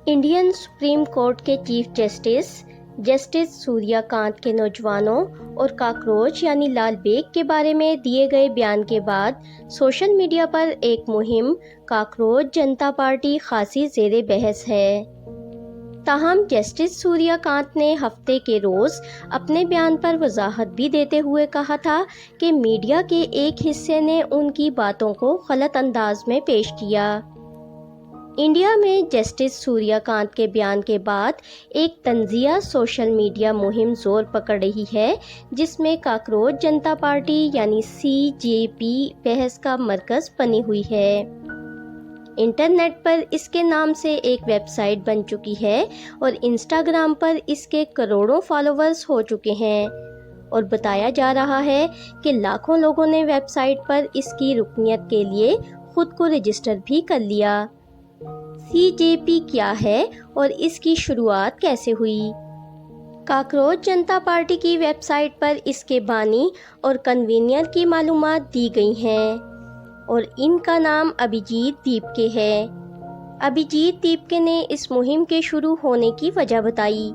Indian supreme court के chief justice Suryakant के नौजवानों और काकरोच यानी लाल बेग के बारे में दिए गए बयान के बाद सोशल मीडिया पर एक मुहिम काकरोच जनता पार्टी खासी ज़ेरे बहस है। ताहम जस्टिस सूर्यकांत ने हफ्ते के रोज़ अपने बयान पर वजाहत भी देते हुए कहा था कि मीडिया के एक हिस्से ने उनकी बातों को गलत अंदाज में पेश किया। इंडिया में जस्टिस सूर्यकांत के बयान के बाद एक तंजिया सोशल मीडिया मुहिम जोर पकड़ रही है, जिसमें काकरोच जनता पार्टी यानी CJP बहस का मरकज़ बनी हुई है। इंटरनेट पर इसके नाम से एक वेबसाइट बन चुकी है और इंस्टाग्राम पर इसके करोड़ों फॉलोअर्स हो चुके हैं और बताया जा रहा है कि लाखों लोगों ने वेबसाइट पर इसकी रुकनियत के लिए खुद को रजिस्टर भी कर लिया। CJP क्या है और इसकी शुरुआत कैसे हुई? काकरोच जनता पार्टी की वेबसाइट पर इसके बानी और कन्वीनर की मालूमात दी गई हैं और इनका नाम अभिजीत दीपके है। अभिजीत दीपके ने इस मुहिम के शुरू होने की वजह बताई।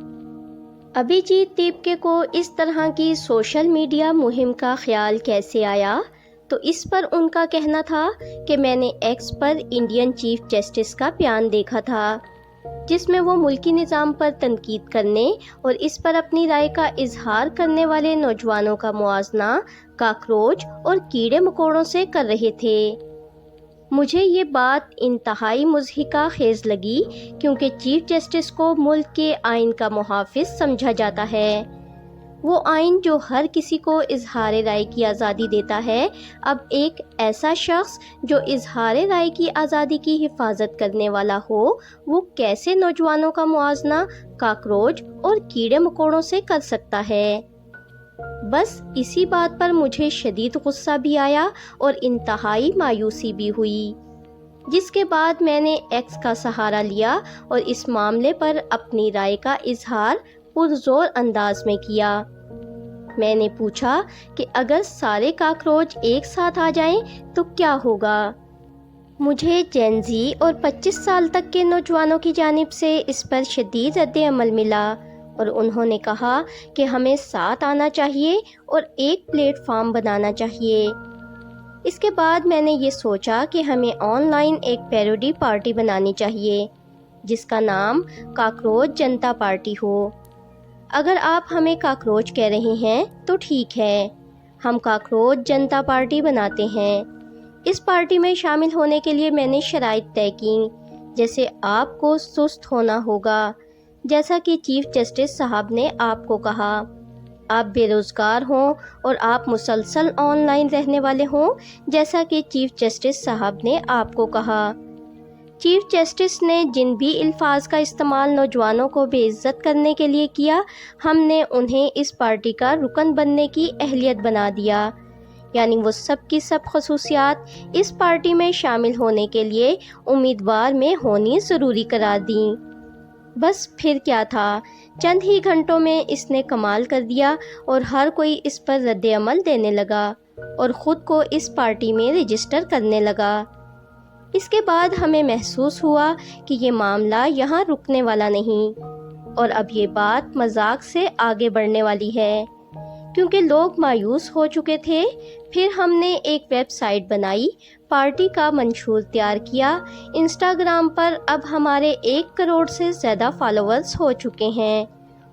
अभिजीत दीपके को इस तरह की सोशल मीडिया मुहिम का ख्याल कैसे आया, तो इस पर उनका कहना था कि मैंने एक्स पर इंडियन चीफ जस्टिस का बयान देखा था, जिसमें वो मुल्की निज़ाम पर तनकीद करने और इस पर अपनी राय का इजहार करने वाले नौजवानों का मुआजना काकरोच और कीड़े मकोड़ों से कर रहे थे। मुझे ये बात इंतहाई मुज़हिका खेज़ लगी, क्योंकि चीफ जस्टिस को मुल्क के आइन का मुहाफ़िज़ समझा जाता है। वो आइन जो हर किसी को इजहार राय की आज़ादी देता है, अब एक ऐसा शख्स जो इजहार राय की आज़ादी की हिफाजत करने वाला हो, वो कैसे नौजवानों का मुआजना काकरोच और कीड़े मकोड़ों से कर सकता है? बस इसी बात पर मुझे शदीद गुस्सा भी आया और इंतहाई मायूसी भी हुई, जिसके बाद मैंने एक्स का सहारा लिया और इस मामले पर अपनी राय का इजहार पुरजोर अंदाज में किया। मैंने पूछा कि अगर सारे काकरोच एक साथ आ जाएं तो क्या होगा? मुझे जेनजी और 25 साल तक के नौजवानों की जानिब से इस पर शदीद रद्द-ए-अमल मिला और उन्होंने कहा कि हमें साथ आना चाहिए और एक प्लेटफॉर्म बनाना चाहिए। इसके बाद मैंने ये सोचा कि हमें ऑनलाइन एक पैरोडी पार्टी बनानी चाहिए, जिसका नाम काकरोच जनता पार्टी हो। अगर आप हमें काकरोच कह रहे हैं तो ठीक है, हम काकरोच जनता पार्टी बनाते हैं। इस पार्टी में शामिल होने के लिए मैंने शराइत तय की, जैसे आपको सुस्त होना होगा, जैसा कि चीफ जस्टिस साहब ने आपको कहा। आप बेरोज़गार हों और आप मुसलसल ऑनलाइन रहने वाले हों, जैसा कि चीफ जस्टिस साहब ने आपको कहा। चीफ जस्टिस ने जिन भी अल्फाज का इस्तेमाल नौजवानों को बेइज्जत करने के लिए किया, हमने उन्हें इस पार्टी का रुकन बनने की अहलियत बना दिया, यानी वो सब की सब खसूसियात इस पार्टी में शामिल होने के लिए उम्मीदवार में होनी ज़रूरी करार दी। बस फिर क्या था, चंद ही घंटों में इसने कमाल कर दिया और हर कोई इस पर रद्द-ए-अमल देने लगा और ख़ुद को इस पार्टी में रजिस्टर करने लगा। इसके बाद हमें महसूस हुआ कि ये मामला यहाँ रुकने वाला नहीं और अब ये बात मजाक से आगे बढ़ने वाली है, क्योंकि लोग मायूस हो चुके थे। फिर हमने एक वेबसाइट बनाई, पार्टी का मंशूर तैयार किया। इंस्टाग्राम पर अब हमारे 1 करोड़ से ज़्यादा फॉलोअर्स हो चुके हैं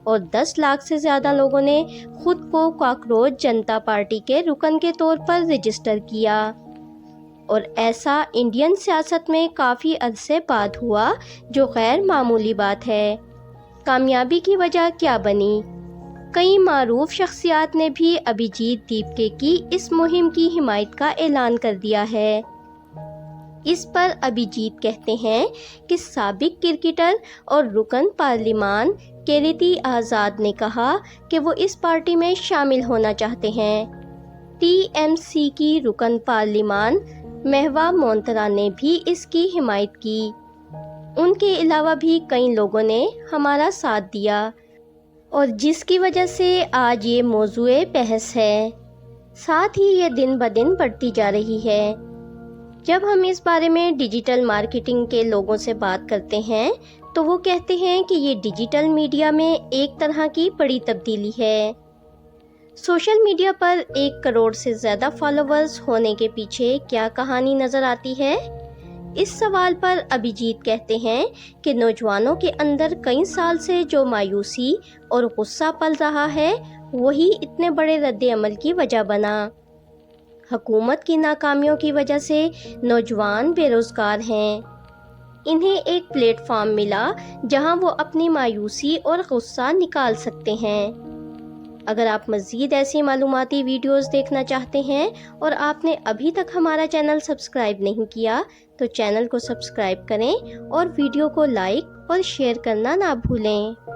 और 10 लाख से ज़्यादा लोगों ने खुद को काकरोच जनता पार्टी के रुकन के तौर पर रजिस्टर किया। और ऐसा इंडियन सियासत में काफ़ी अरसे बाद हुआ, जो गैर मामूली बात है। कामयाबी की वजह क्या बनी? कई मारूफ शख्सियात ने भी अभिजीत दीपके की इस मुहिम की हिमायत का ऐलान कर दिया है। इस पर अभिजीत कहते हैं कि साबिक क्रिकेटर और रुकन पार्लिमान केरिती आज़ाद ने कहा कि वो इस पार्टी में शामिल होना चाहते हैं। TMC की रुकन पार्लिमान महवा मोंतरा ने भी इसकी हिमायत की। उनके अलावा भी कई लोगों ने हमारा साथ दिया और जिसकी वजह से आज ये मौजूए बहस है। साथ ही ये दिन ब दिन बढ़ती जा रही है। جب ہم اس بارے میں ڈیجیٹل مارکیٹنگ کے لوگوں سے بات کرتے ہیں تو وہ کہتے ہیں کہ یہ ڈیجیٹل میڈیا میں ایک طرح کی بڑی تبدیلی ہے۔ سوشل میڈیا پر 1 کروڑ سے زیادہ فالوورز ہونے کے پیچھے کیا کہانی نظر آتی ہے؟ اس سوال پر ابھیجیت کہتے ہیں کہ نوجوانوں کے اندر کئی سال سے جو مایوسی اور غصہ پل رہا ہے وہی اتنے بڑے رد عمل کی وجہ بنا۔ حکومت کی ناکامیوں کی وجہ سے نوجوان بے روزگار ہیں۔ انہیں ایک پلیٹ فارم ملا جہاں وہ اپنی مایوسی اور غصہ نکال سکتے ہیں۔ اگر آپ مزید ایسی معلوماتی ویڈیوز دیکھنا چاہتے ہیں اور آپ نے ابھی تک ہمارا چینل سبسکرائب نہیں کیا تو چینل کو سبسکرائب کریں اور ویڈیو کو لائک اور شیئر کرنا نہ بھولیں۔